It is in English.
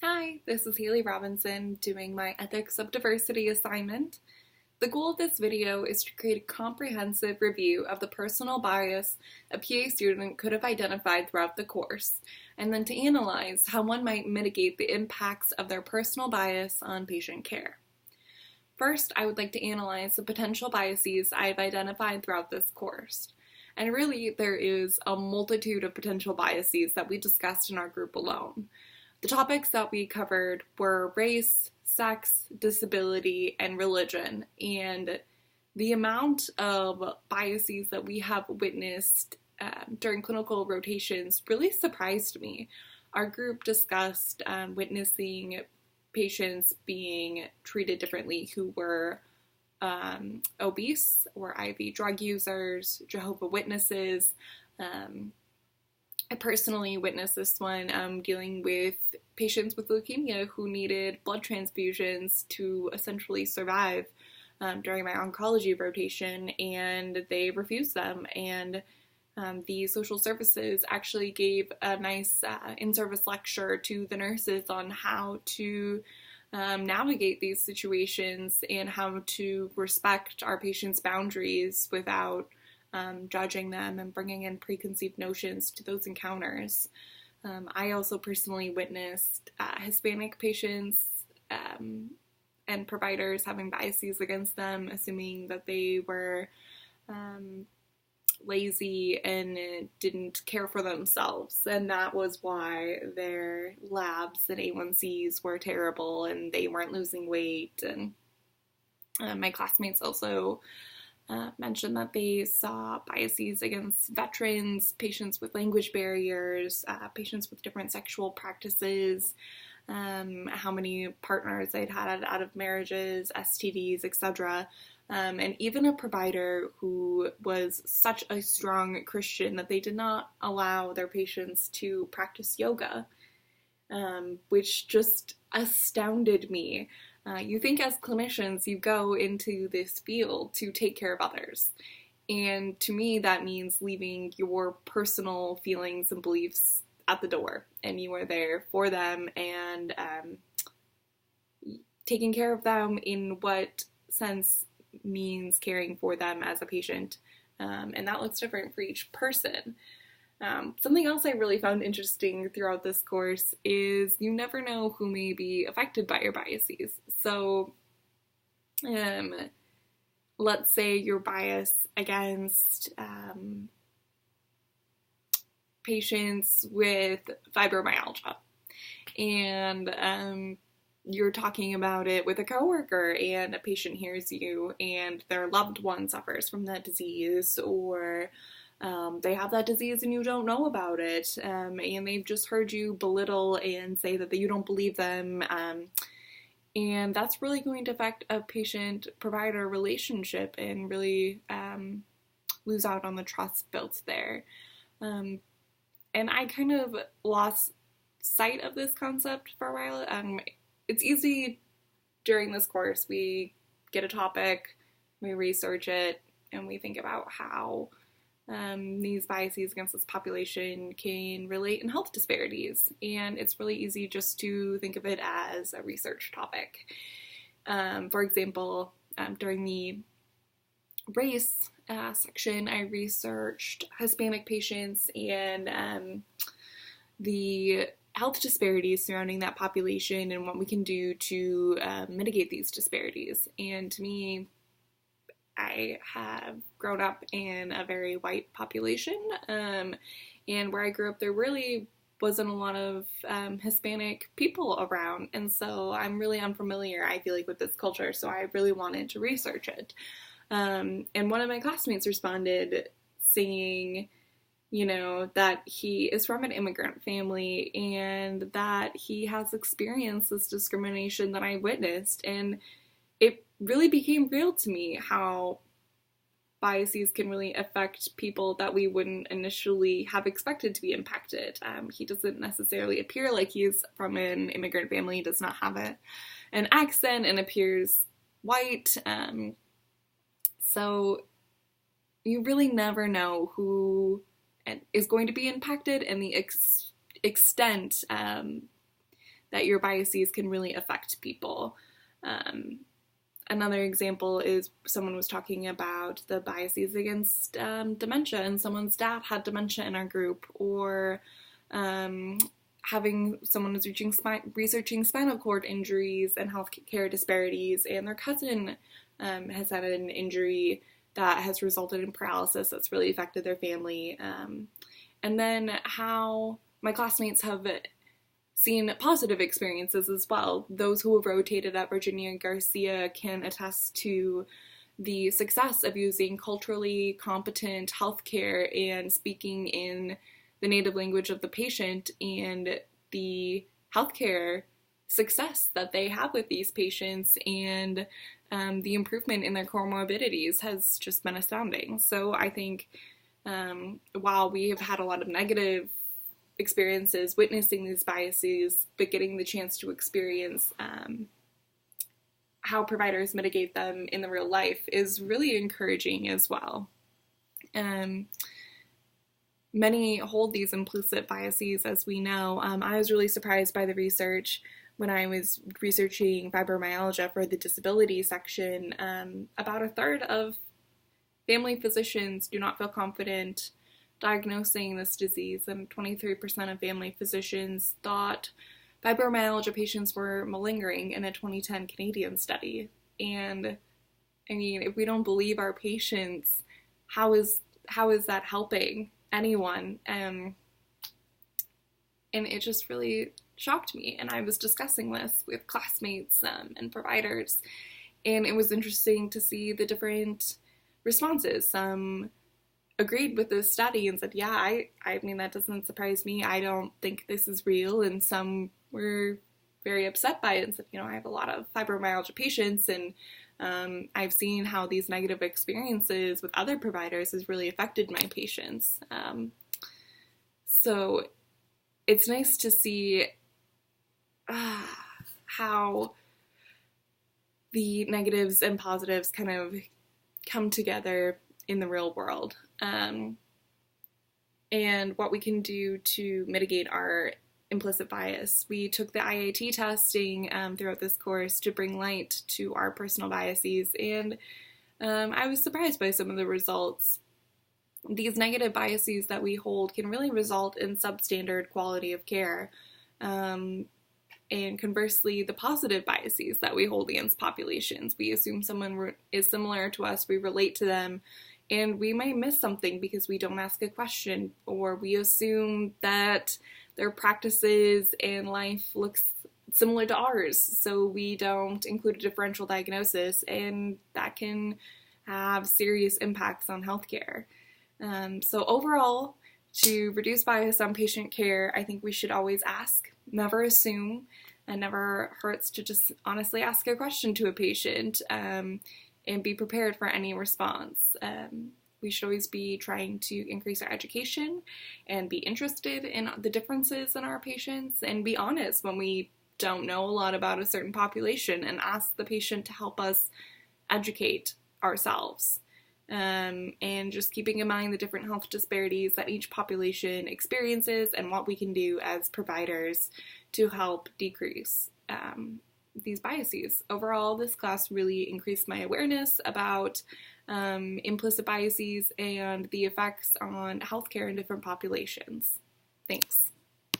Hi, this is Haley Robinson doing my Ethics of Diversity assignment. The goal of this video is to create a comprehensive review of the personal bias a PA student could have identified throughout the course, and then to analyze how one might mitigate the impacts of their personal bias on patient care. First, I would like to analyze the potential biases I have identified throughout this course. And really, there is a multitude of potential biases that we discussed in our group alone. The topics that we covered were race, sex, disability, and religion, and the amount of biases that we have witnessed during clinical rotations really surprised me. Our group discussed witnessing patients being treated differently who were obese or IV drug users, Jehovah's Witnesses. I personally witnessed this one dealing with patients with leukemia who needed blood transfusions to essentially survive during my oncology rotation, and they refused them. And the social services actually gave a nice in-service lecture to the nurses on how to navigate these situations and how to respect our patients' boundaries without judging them and bringing in preconceived notions to those encounters. I also personally witnessed Hispanic patients and providers having biases against them, assuming that they were lazy and didn't care for themselves, and that was why their labs and A1Cs were terrible and they weren't losing weight. And my classmates also mentioned that they saw biases against veterans, patients with language barriers, patients with different sexual practices, how many partners they'd had out of marriages, STDs, etc. And even a provider who was such a strong Christian that they did not allow their patients to practice yoga, which just astounded me. You think as clinicians, you go into this field to take care of others. And to me, that means leaving your personal feelings and beliefs at the door. And you are there for them and taking care of them in what sense means caring for them as a patient. And that looks different for each person. Something else I really found interesting throughout this course is you never know who may be affected by your biases. So, let's say your bias against patients with fibromyalgia, and you're talking about it with a coworker, and a patient hears you, and their loved one suffers from that disease, or they have that disease and you don't know about it, and they've just heard you belittle and say that you don't believe them, and that's really going to affect a patient-provider relationship and really lose out on the trust built there. And I kind of lost sight of this concept for a while. It's easy during this course. We get a topic, we research it, and we think about how these biases against this population can relate in health disparities. And it's really easy just to think of it as a research topic. For example, during the race section, I researched Hispanic patients and the health disparities surrounding that population and what we can do to mitigate these disparities. And to me, I have grown up in a very white population, and where I grew up, there really wasn't a lot of Hispanic people around, and so I'm really unfamiliar, I feel like, with this culture, so I really wanted to research it. And one of my classmates responded saying, that he is from an immigrant family and that he has experienced this discrimination that I witnessed, and it really became real to me how biases can really affect people that we wouldn't initially have expected to be impacted. He doesn't necessarily appear like he's from an immigrant family. He does not have an accent and appears white. So you really never know who is going to be impacted and the extent that your biases can really affect people. Another example is someone was talking about the biases against dementia, and someone's dad had dementia in our group, or having someone was researching spinal cord injuries and healthcare disparities, and their cousin has had an injury that has resulted in paralysis that's really affected their family. And then how my classmates have seen positive experiences as well. Those who have rotated at Virginia Garcia can attest to the success of using culturally competent healthcare and speaking in the native language of the patient, and the healthcare success that they have with these patients, and the improvement in their comorbidities has just been astounding. So I think while we have had a lot of negative experiences witnessing these biases, but getting the chance to experience how providers mitigate them in the real life is really encouraging as well. Many hold these implicit biases, as we know. I was really surprised by the research when I was researching fibromyalgia for the disability section. About a third of family physicians do not feel confident diagnosing this disease, and 23% of family physicians thought fibromyalgia patients were malingering in a 2010 Canadian study. And I mean, if we don't believe our patients, how is that helping anyone? And it just really shocked me. And I was discussing this with classmates and providers, and it was interesting to see the different responses. Some agreed with this study and said, yeah, I mean, that doesn't surprise me. I don't think this is real. And some were very upset by it and said, I have a lot of fibromyalgia patients, and I've seen how these negative experiences with other providers has really affected my patients. So it's nice to see how the negatives and positives kind of come together in the real world, and what we can do to mitigate our implicit bias. We took the IAT testing throughout this course to bring light to our personal biases, and I was surprised by some of the results. These negative biases that we hold can really result in substandard quality of care. And conversely, the positive biases that we hold against populations, we assume someone is similar to us, we relate to them, and we might miss something because we don't ask a question, or we assume that their practices and life looks similar to ours, so we don't include a differential diagnosis, and that can have serious impacts on healthcare. So overall, to reduce bias on patient care, I think we should always ask, never assume, and never hurts to just honestly ask a question to a patient, and be prepared for any response. We should always be trying to increase our education and be interested in the differences in our patients, and be honest when we don't know a lot about a certain population, and ask the patient to help us educate ourselves. And just keeping in mind the different health disparities that each population experiences, and what we can do as providers to help decrease these biases. Overall, this class really increased my awareness about implicit biases and the effects on healthcare in different populations. Thanks.